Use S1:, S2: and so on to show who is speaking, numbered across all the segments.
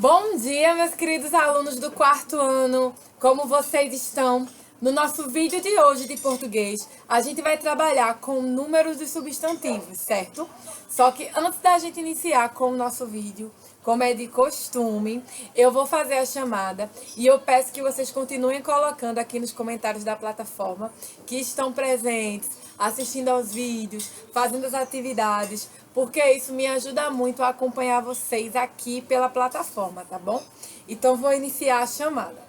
S1: Bom dia, meus queridos alunos do quarto ano. Como vocês estão? No nosso vídeo de hoje de português, a gente vai trabalhar com números e substantivos, certo? Só que antes da gente iniciar com o nosso vídeo, como é de costume, eu vou fazer a chamada e eu peço que vocês continuem colocando aqui nos comentários da plataforma que estão presentes, assistindo aos vídeos, fazendo as atividades, porque isso me ajuda muito a acompanhar vocês aqui pela plataforma, tá bom? Então vou iniciar a chamada.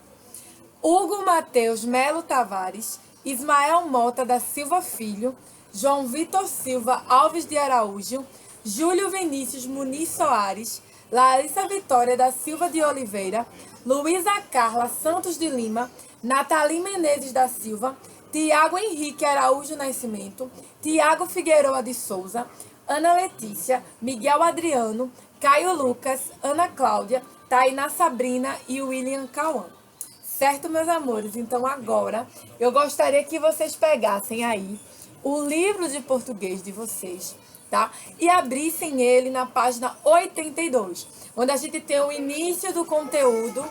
S1: Hugo Mateus Melo Tavares, Ismael Mota da Silva Filho, João Vitor Silva Alves de Araújo, Júlio Vinícius Muniz Soares, Larissa Vitória da Silva de Oliveira, Luísa Carla Santos de Lima, Nathalie Menezes da Silva, Tiago Henrique Araújo Nascimento, Tiago Figueroa de Souza, Ana Letícia, Miguel Adriano, Caio Lucas, Ana Cláudia, Tainá Sabrina e William Cauã. Certo, meus amores? Então agora eu gostaria que vocês pegassem aí o livro de português de vocês, tá? E abrissem ele na página 82, onde a gente tem o início do conteúdo,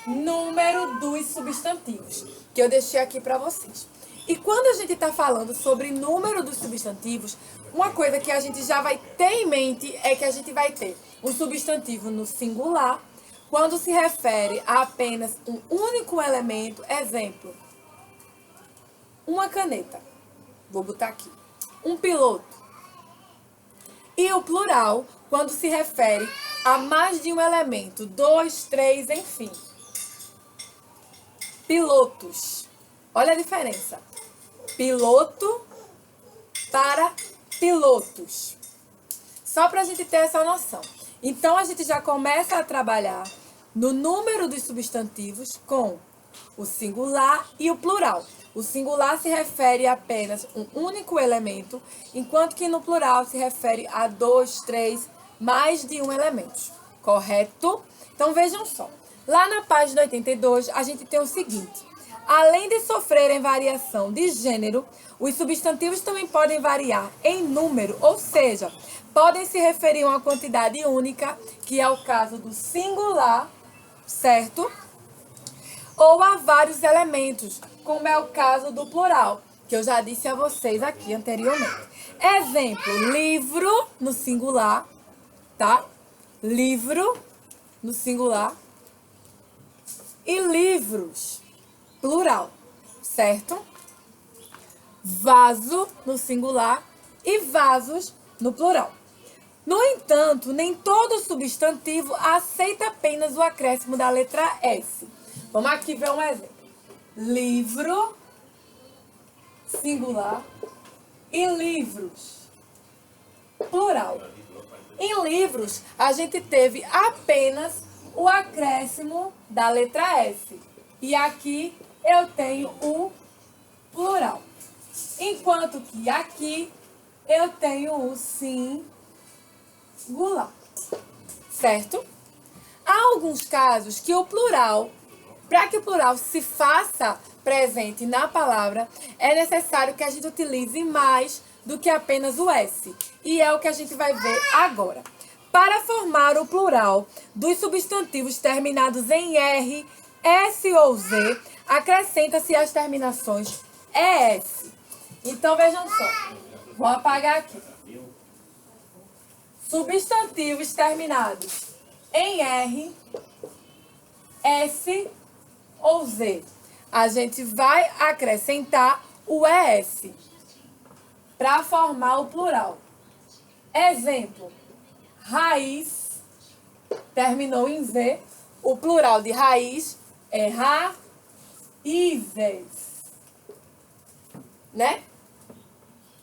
S1: número dos substantivos, que eu deixei aqui para vocês. E quando a gente está falando sobre número dos substantivos, uma coisa que a gente já vai ter em mente é que a gente vai ter um substantivo no singular, quando se refere a apenas um único elemento. Exemplo, uma caneta. Vou botar aqui. Um piloto. E o plural, quando se refere a mais de um elemento. 2, 3, enfim. Pilotos. Olha a diferença. Piloto para pilotos. Só para a gente ter essa noção. Então, a gente já começa a trabalhar no número dos substantivos com o singular e o plural. O singular se refere a apenas um único elemento, enquanto que no plural se refere a 2, 3, mais de um elemento. Correto? Então, vejam só. Lá na página 82, a gente tem o seguinte. Além de sofrerem variação de gênero, os substantivos também podem variar em número, ou seja, podem se referir a uma quantidade única, que é o caso do singular, certo? Ou a vários elementos, como é o caso do plural, que eu já disse a vocês aqui anteriormente. Exemplo, livro no singular, tá? Livro no singular e livros, plural, certo? Vaso no singular e vasos no plural. No entanto, nem todo substantivo aceita apenas o acréscimo da letra S. Vamos aqui ver um exemplo. Livro, singular, e livros, plural. Em livros, a gente teve apenas o acréscimo da letra S. E aqui eu tenho o plural. Enquanto que aqui eu tenho o singular. Certo? Há alguns casos que o plural, para que o plural se faça presente na palavra, é necessário que a gente utilize mais do que apenas o S. E é o que a gente vai ver agora. Para formar o plural dos substantivos terminados em R, S ou Z, acrescenta-se as terminações ES. Então, vejam só. Vou apagar aqui. Substantivos terminados em R, S ou Z. A gente vai acrescentar o ES para formar o plural. Exemplo, raiz, terminou em Z. O plural de raiz é raízes. Né?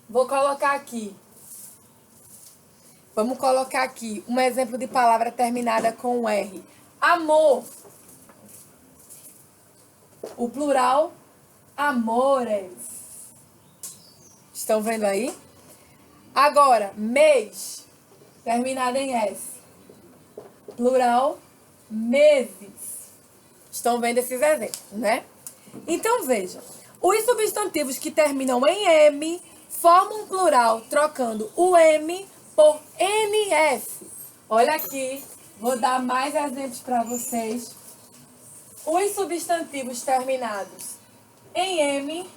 S1: Vou colocar aqui. Vamos colocar aqui um exemplo de palavra terminada com R. Amor. O plural, amores. Estão vendo aí? Agora, mês, terminado em S. Plural, meses. Estão vendo esses exemplos, né? Então, vejam. Os substantivos que terminam em M formam um plural trocando o M por NS. Olha aqui Vou dar mais exemplos para vocês. Os substantivos terminados em M,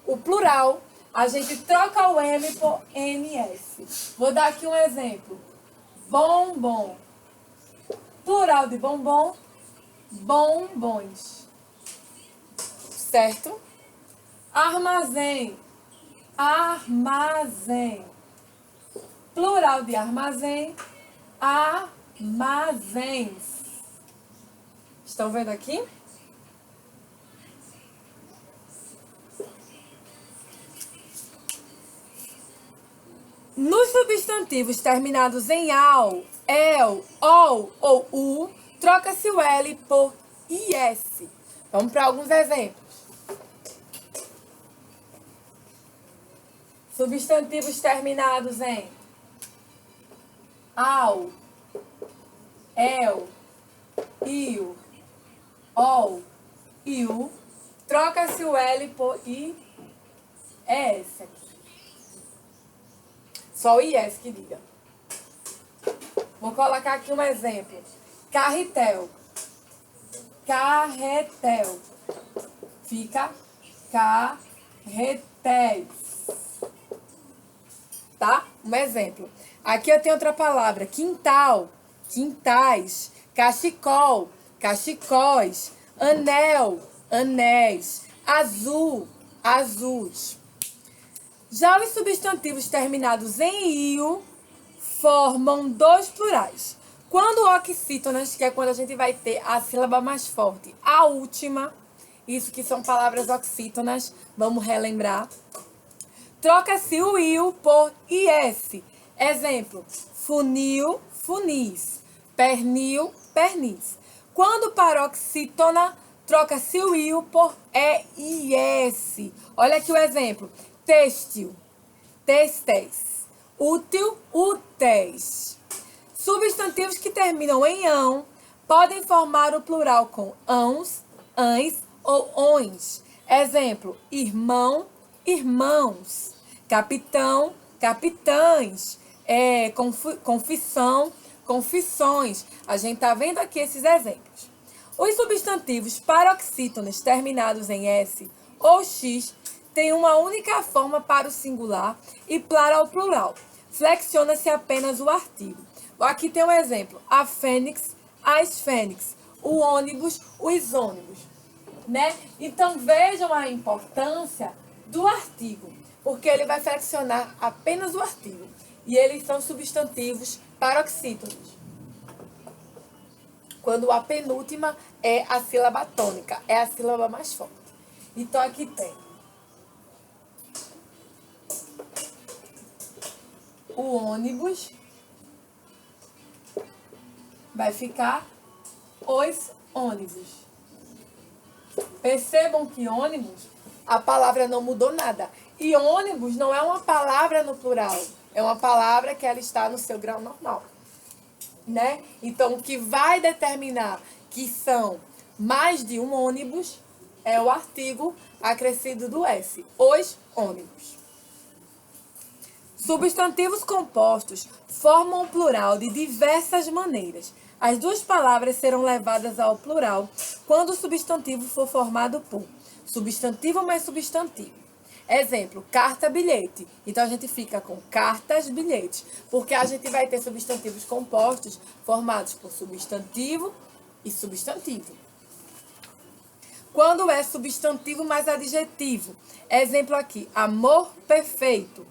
S1: o plural, a gente troca o M por NS. Vou dar aqui um exemplo. Bombom. Plural de bombom, bombons. Certo? Armazém. Armazém. Plural de armazém, armazéns. Estão vendo aqui? Nos substantivos terminados em al, el, ol ou u, troca-se o L por IS. Vamos para alguns exemplos. Substantivos terminados em al, el, il, ol e u, troca-se o L por IS aqui. Só o IS que liga. Vou colocar aqui um exemplo. Carretel. Carretel. Fica carretéis. Tá? Um exemplo. Aqui eu tenho outra palavra. Quintal. Quintais. Cachecol. Cachecóis. Anel. Anéis. Azul. Azuis. Já os substantivos terminados em io formam dois plurais. Quando oxítonas, que é quando a gente vai ter a sílaba mais forte, a última, isso que são palavras oxítonas, vamos relembrar. Troca-se o io por is. Exemplo, funil, funis, pernil, pernis. Quando paroxítona, troca-se o io por EIS. Olha aqui o exemplo. Têxtil, têxteis. Útil, úteis. Substantivos que terminam em ão podem formar o plural com ãos, ães ou ões. Exemplo, irmão, irmãos. Capitão, capitães. Confissão, confissões. A gente tá vendo aqui esses exemplos. Os substantivos paroxítonos terminados em S ou X têm uma única forma para o singular e para o plural. Flexiona-se apenas o artigo. Aqui tem um exemplo. A fênix, as fênix. O ônibus, os ônibus. Né? Então vejam a importância do artigo, porque ele vai flexionar apenas o artigo. E eles são substantivos paroxítonos. Quando a penúltima é a sílaba tônica, é a sílaba mais forte. Então aqui tem o ônibus, vai ficar os ônibus. Percebam que ônibus, a palavra não mudou nada. E ônibus não é uma palavra no plural, é uma palavra que ela está no seu grau normal. Né? Então, o que vai determinar que são mais de um ônibus é o artigo acrescido do S, os ônibus. Substantivos compostos formam o plural de diversas maneiras. As duas palavras serão levadas ao plural quando o substantivo for formado por substantivo mais substantivo. Exemplo, carta, bilhete. Então, a gente fica com cartas, bilhetes, porque a gente vai ter substantivos compostos formados por substantivo e substantivo. Quando é substantivo mais adjetivo. Exemplo aqui, amor perfeito,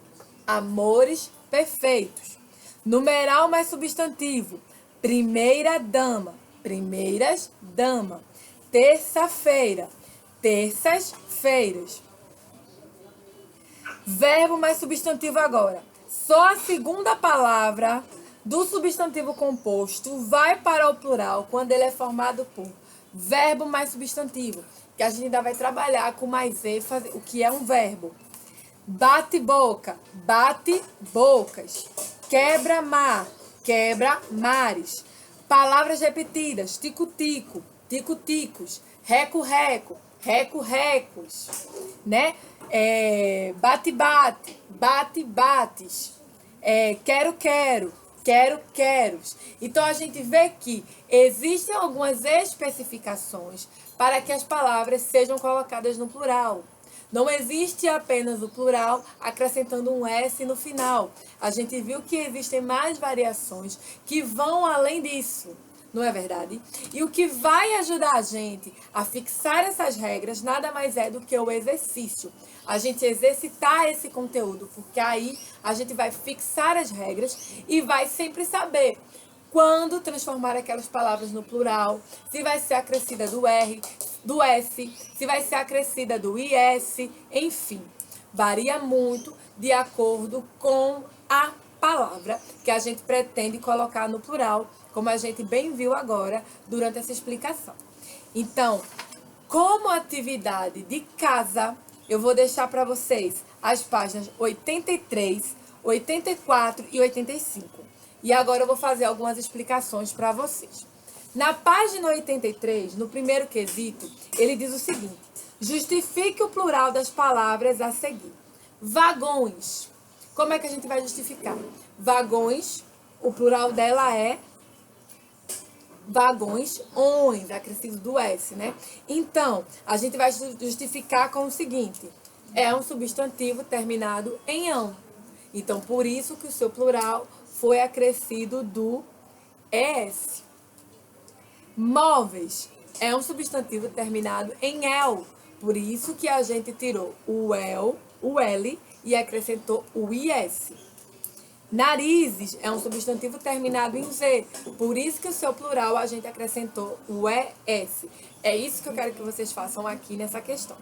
S1: amores perfeitos. Numeral mais substantivo, primeira dama, primeiras dama. Terça-feira, terças-feiras. Verbo mais substantivo agora. Só a segunda palavra do substantivo composto vai para o plural quando ele é formado por verbo mais substantivo. Que a gente ainda vai trabalhar com mais ênfase o que é um verbo. Bate-boca, bate-bocas. Quebra-mar, quebra-mares. Palavras repetidas, tico-tico, tico-ticos. Reco-reco, reco-recos. Né? Bate-bate, bate-bates. Quero-quero, queros. Então, a gente vê que existem algumas especificações para que as palavras sejam colocadas no plural. Não existe apenas o plural acrescentando um S no final. A gente viu que existem mais variações que vão além disso. Não é verdade? E o que vai ajudar a gente a fixar essas regras nada mais é do que o exercício. A gente exercitar esse conteúdo, porque aí a gente vai fixar as regras e vai sempre saber quando transformar aquelas palavras no plural, se vai ser acrescida do R, do S, se vai ser acrescida do IS, enfim. Varia muito de acordo com a palavra que a gente pretende colocar no plural, como a gente bem viu agora durante essa explicação. Então, como atividade de casa, eu vou deixar para vocês as páginas 83, 84 e 85. E agora eu vou fazer algumas explicações para vocês. Na página 83, no primeiro quesito, ele diz o seguinte: justifique o plural das palavras a seguir. Vagões. Como é que a gente vai justificar? Vagões, o plural dela é vagões, ons, acrescido do S, né? Então, a gente vai justificar com o seguinte: é um substantivo terminado em ão. Então, por isso que o seu plural foi acrescido do ES. Móveis é um substantivo terminado em el. Por isso que a gente tirou o el, o L e acrescentou o IS. Narizes é um substantivo terminado em Z. Por isso que o seu plural a gente acrescentou o ES. É isso que eu quero que vocês façam aqui nessa questão.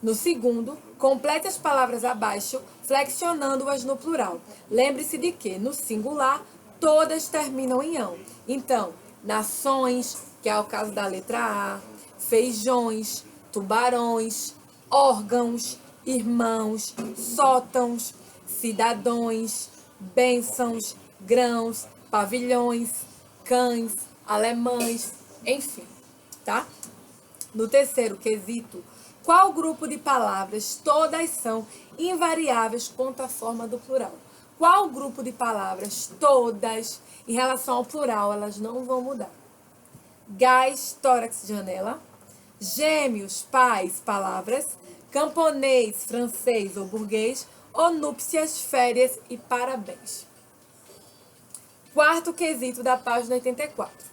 S1: No segundo, complete as palavras abaixo, flexionando-as no plural. Lembre-se de que, no singular, todas terminam em ão. Então, nações, que é o caso da letra A, feijões, tubarões, órgãos, irmãos, sótãos, cidadãos, bênçãos, grãos, pavilhões, cães, alemães, enfim, tá? No terceiro quesito, qual grupo de palavras todas são invariáveis quanto à forma do plural? Qual grupo de palavras todas, em relação ao plural, elas não vão mudar? Gás, tórax, janela. Gêmeos, pais, palavras. Camponês, francês ou burguês. Ou núpcias, férias e parabéns. Quarto quesito da página 84.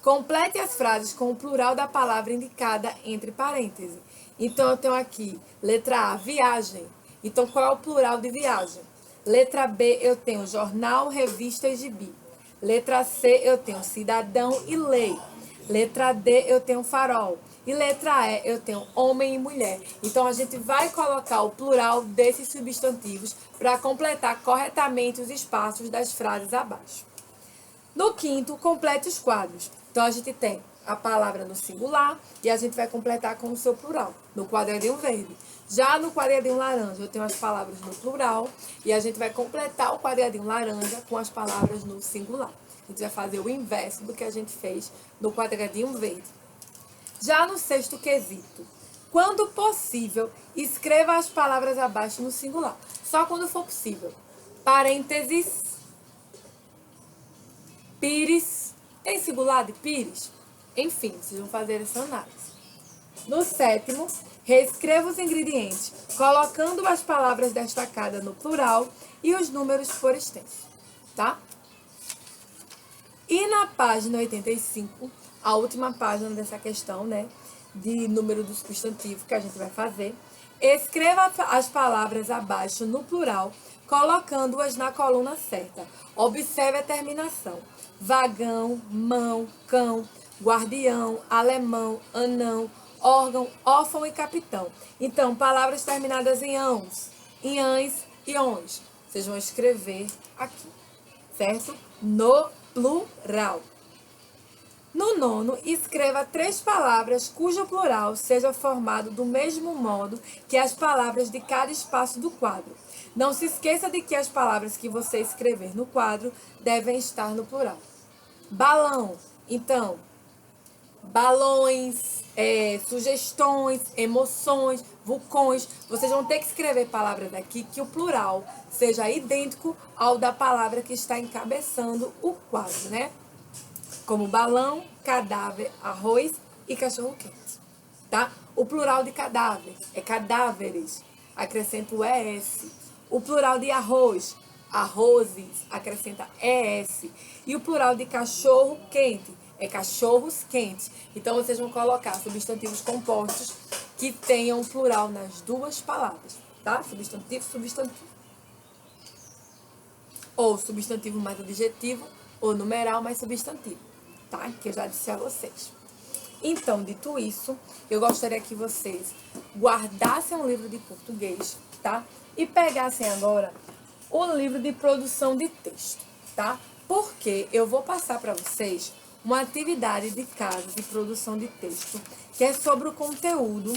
S1: Complete as frases com o plural da palavra indicada entre parênteses. Então, eu tenho aqui, letra A, viagem. Então, qual é o plural de viagem? Letra B, eu tenho jornal, revista e gibi. Letra C, eu tenho cidadão e lei. Letra D, eu tenho farol. E letra E, eu tenho homem e mulher. Então, a gente vai colocar o plural desses substantivos para completar corretamente os espaços das frases abaixo. No quinto, complete os quadros. Então, a gente tem a palavra no singular e a gente vai completar com o seu plural, no quadradinho verde. Já no quadradinho laranja, eu tenho as palavras no plural e a gente vai completar o quadradinho laranja com as palavras no singular. A gente vai fazer o inverso do que a gente fez no quadradinho verde. Já no sexto quesito, quando possível, escreva as palavras abaixo no singular. Só quando for possível. Parênteses. Pires. Tem singular de pires? Enfim, vocês vão fazer essa análise. No sétimo, reescreva os ingredientes, colocando as palavras destacadas no plural e os números por extenso, tá? E na página 85, a última página dessa questão, né, de número do substantivo que a gente vai fazer, escreva as palavras abaixo no plural, colocando-as na coluna certa. Observe a terminação. Vagão, mão, cão, guardião, alemão, anão, órgão, órfão e capitão. Então, palavras terminadas em ãos, em ães e ons. Vocês vão escrever aqui, certo? No plural. No nono, escreva 3 palavras cujo plural seja formado do mesmo modo que as palavras de cada espaço do quadro. Não se esqueça de que as palavras que você escrever no quadro devem estar no plural. Balão. Então, balões, sugestões, emoções, vulcões. Vocês vão ter que escrever palavras aqui que o plural seja idêntico ao da palavra que está encabeçando o quadro, né? Como balão, cadáver, arroz e cachorro-quente, tá? O plural de cadáver é cadáveres, acrescenta o ES. O plural de arroz, arrozes, acrescenta ES. E o plural de cachorro-quente é cachorros quentes. Então, vocês vão colocar substantivos compostos que tenham plural nas duas palavras, tá? Substantivo, substantivo. Ou substantivo mais adjetivo, ou numeral mais substantivo, tá? Que eu já disse a vocês. Então, dito isso, eu gostaria que vocês guardassem um livro de português, tá? E pegassem agora o livro de produção de texto, tá? Porque eu vou passar para vocês uma atividade de casa de produção de texto, que é sobre o conteúdo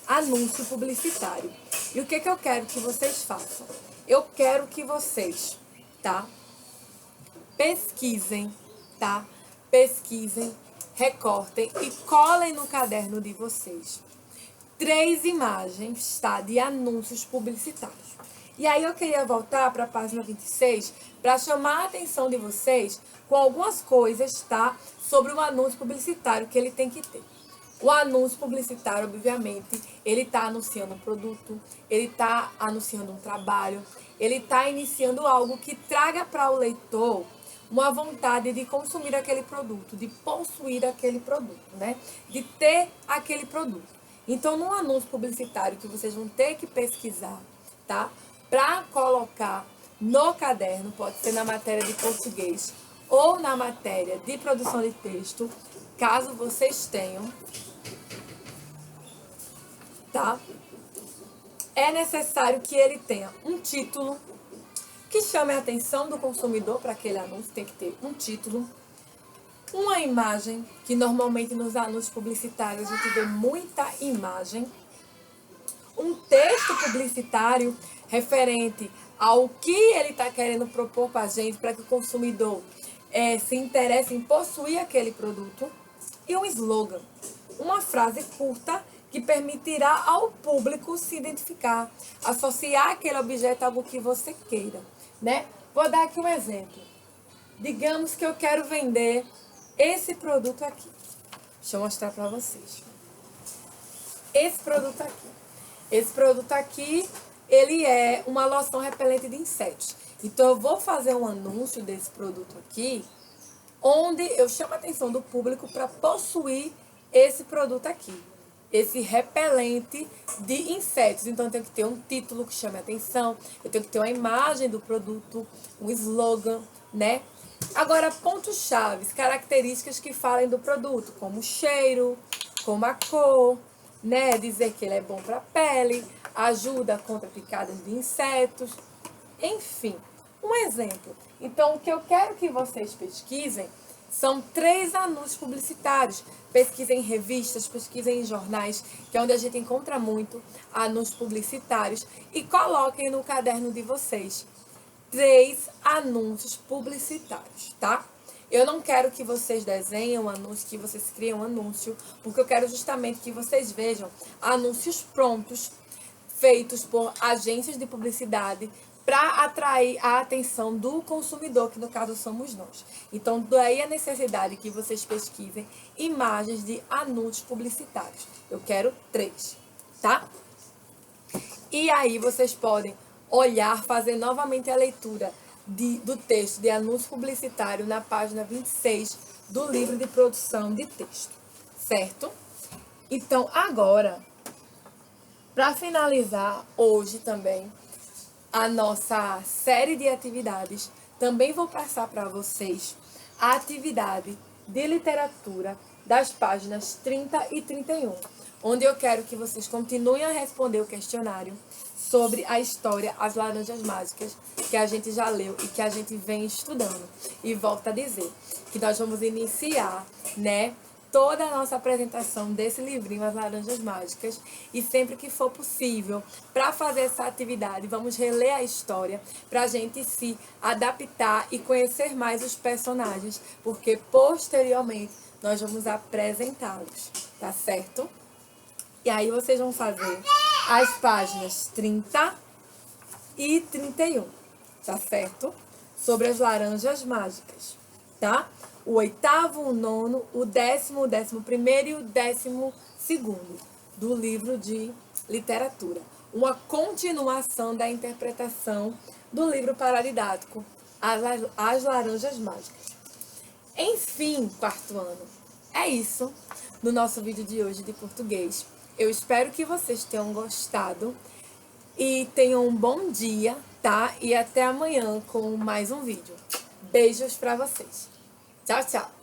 S1: anúncio publicitário. E o que eu quero que vocês façam? Eu quero que vocês, tá? Pesquisem, tá? Pesquisem, recortem e colem no caderno de vocês 3 imagens, tá? De anúncios publicitários. E aí eu queria voltar para a página 26 para chamar a atenção de vocês com algumas coisas, tá? Sobre o anúncio publicitário que ele tem que ter. O anúncio publicitário, obviamente, ele está anunciando um produto, ele está anunciando um trabalho, ele está iniciando algo que traga para o leitor uma vontade de consumir aquele produto, de possuir aquele produto, né? De ter aquele produto. Então, no anúncio publicitário que vocês vão ter que pesquisar, tá? Para colocar no caderno, pode ser na matéria de português ou na matéria de produção de texto, caso vocês tenham, tá? É necessário que ele tenha um título que chame a atenção do consumidor para aquele anúncio, tem que ter um título, uma imagem, que normalmente nos anúncios publicitários a gente vê muita imagem, um texto publicitário referente ao que ele está querendo propor para a gente, para que o consumidor se interesse em possuir aquele produto, e um slogan, uma frase curta que permitirá ao público se identificar, associar aquele objeto a algo que você queira, né? Vou dar aqui um exemplo. Digamos que eu quero vender esse produto aqui. Deixa eu mostrar para vocês. Esse produto aqui. Esse produto aqui, ele é uma loção repelente de insetos. Então, eu vou fazer um anúncio desse produto aqui, onde eu chamo a atenção do público para possuir esse produto aqui. Esse repelente de insetos. Então, eu tenho que ter um título que chame a atenção, eu tenho que ter uma imagem do produto, um slogan, né? Agora, pontos-chave, características que falem do produto, como o cheiro, como a cor, né? Dizer que ele é bom para a pele, ajuda contra picadas de insetos, enfim, um exemplo. Então, o que eu quero que vocês pesquisem são 3 anúncios publicitários. Pesquisem em revistas, pesquisem em jornais, que é onde a gente encontra muito anúncios publicitários, e coloquem no caderno de vocês 3 anúncios publicitários, tá? Eu não quero que vocês desenhem um anúncio, que vocês criem um anúncio, porque eu quero justamente que vocês vejam anúncios prontos, feitos por agências de publicidade, para atrair a atenção do consumidor, que no caso somos nós. Então, daí a necessidade que vocês pesquisem imagens de anúncios publicitários. Eu quero 3, tá? E aí vocês podem olhar, fazer novamente a leitura do texto de anúncio publicitário na página 26 do livro de produção de texto, certo? Então, agora, para finalizar hoje também a nossa série de atividades, também vou passar para vocês a atividade de literatura das páginas 30 e 31, onde eu quero que vocês continuem a responder o questionário sobre a história As Laranjas Mágicas, que a gente já leu e que a gente vem estudando. E volto a dizer que nós vamos iniciar, né, toda a nossa apresentação desse livrinho, As Laranjas Mágicas, e sempre que for possível, para fazer essa atividade, vamos reler a história, para a gente se adaptar e conhecer mais os personagens, porque posteriormente nós vamos apresentá-los, tá certo? E aí vocês vão fazer as páginas 30 e 31, tá certo? Sobre as laranjas mágicas, tá? O 8º, o 9º, o 10º, o 11º e o 12º do livro de literatura. Uma continuação da interpretação do livro paradidático As Laranjas Mágicas. Enfim, 4º ano, é isso no nosso vídeo de hoje de português. Eu espero que vocês tenham gostado e tenham um bom dia, tá? E até amanhã com mais um vídeo. Beijos pra vocês. Tchau, tchau!